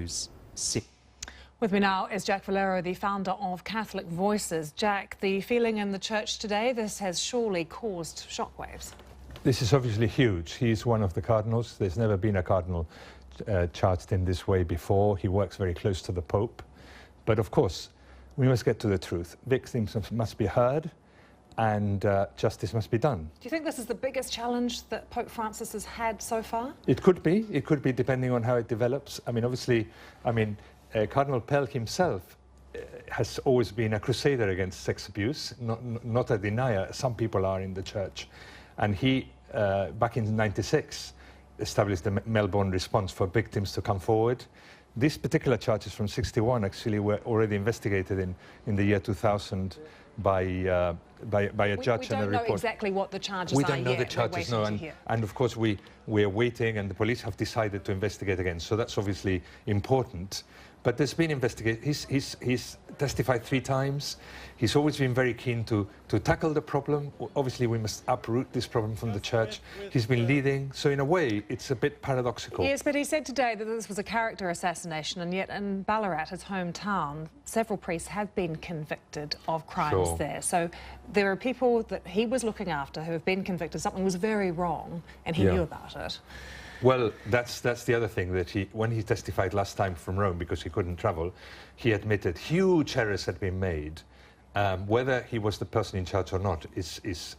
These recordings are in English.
plus. C'est With me now is Jack Valero, the founder of Catholic Voices. Jack, the feeling in the church today, this has surely caused shockwaves. This is obviously huge. He's one of the cardinals. There's never been a cardinal charged in this way before. He works very close to the Pope. But of course, we must get to the truth. Victims must be heard and justice must be done. Do you think this is the biggest challenge that Pope Francis has had so far? It could be. It could be, depending on how it develops. I mean, obviously, Cardinal Pell himself has always been a crusader against sex abuse, not a denier. Some people are in the church. And he, back in '96, established the Melbourne response for victims to come forward. These particular charges from '61 actually were already investigated in the year 2000 by a judge and a report. We don't know exactly what the charges are yet. We don't know yet. the charges, no. And of course, we're waiting, and the police have decided to investigate again. So that's obviously important. But there's been investigation. He's testified 3 times. He's always been very keen to tackle the problem. Obviously, we must uproot this problem from the church. He's been leading. So in a way, it's a bit paradoxical. Yes, but he said today that this was a character assassination, and yet in Ballarat, his hometown, several priests have been convicted of crimes there. So there are people that he was looking after who have been convicted. Something was very wrong, and he knew about it. Well, that's the other thing, that when he testified last time from Rome, because he couldn't travel, he admitted huge errors had been made. Whether he was the person in charge or not is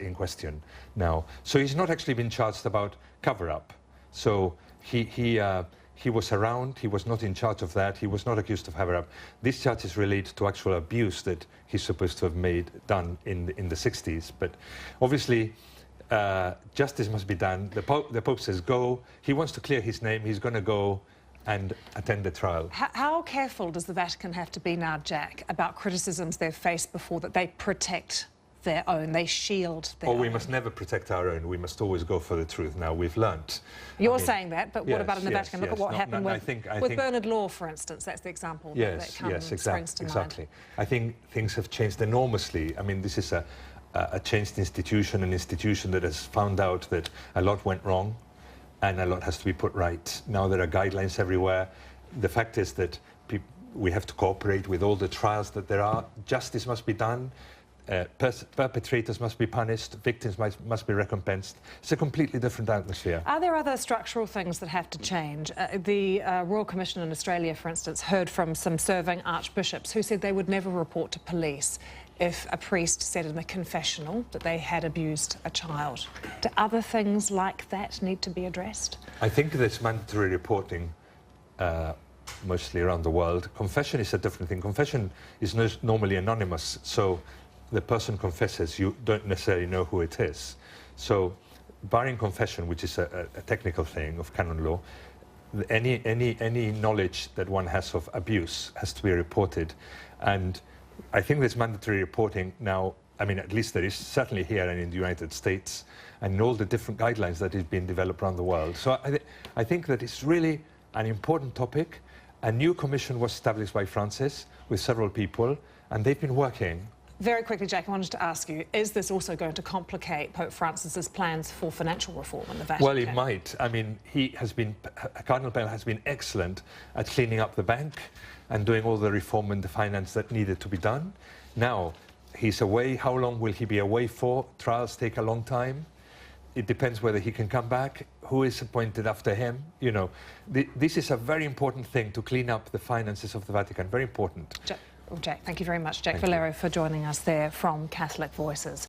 in question now. So he's not actually been charged about cover-up. So he was around. He was not in charge of that. He was not accused of cover-up. These charges relate to actual abuse that he's supposed to have done in the '60s. But obviously, justice must be done. The Pope says go. He wants to clear his name. He's going to go and attend the trial. How careful does the Vatican have to be now, Jack, about criticisms they've faced before, that they protect their own, they shield their own? We must never protect our own. We must always go for the truth. Now, we've learnt. You're saying that, but what about in the Vatican? Look at what happened with Bernard Law, for instance. That's the example that springs to mind. Exactly. I think things have changed enormously. I mean, this is a changed institution, an institution that has found out that a lot went wrong and a lot has to be put right. Now there are guidelines everywhere. The fact is that we have to cooperate with all the trials that there are. Justice must be done. Perpetrators must be punished. Victims must be recompensed. It's a completely different atmosphere. Are there other structural things that have to change? The Royal Commission in Australia, for instance, heard from some serving archbishops who said they would never report to police if a priest said in the confessional that they had abused a child. Do other things like that need to be addressed? I think there's mandatory reporting mostly around the world. Confession is a different thing. Confession is normally anonymous, so the person confesses, you don't necessarily know who it is. So barring confession, which is a technical thing of canon law, any knowledge that one has of abuse has to be reported. And I think there's mandatory reporting now. I mean, at least there is, certainly here and in the United States, and in all the different guidelines that have been developed around the world. So I think that it's really an important topic. A new commission was established by Francis with several people, and they've been working. Very quickly, Jack, I wanted to ask you, is this also going to complicate Pope Francis's plans for financial reform in the Vatican? Well, it might. I mean, Cardinal Pell has been excellent at cleaning up the bank and doing all the reform in the finance that needed to be done. Now, he's away. How long will he be away for? Trials take a long time. It depends whether he can come back. Who is appointed after him? You know, this is a very important thing to clean up the finances of the Vatican. Very important. Jack, thank you very much, Jack Valero, for joining us there from Catholic Voices.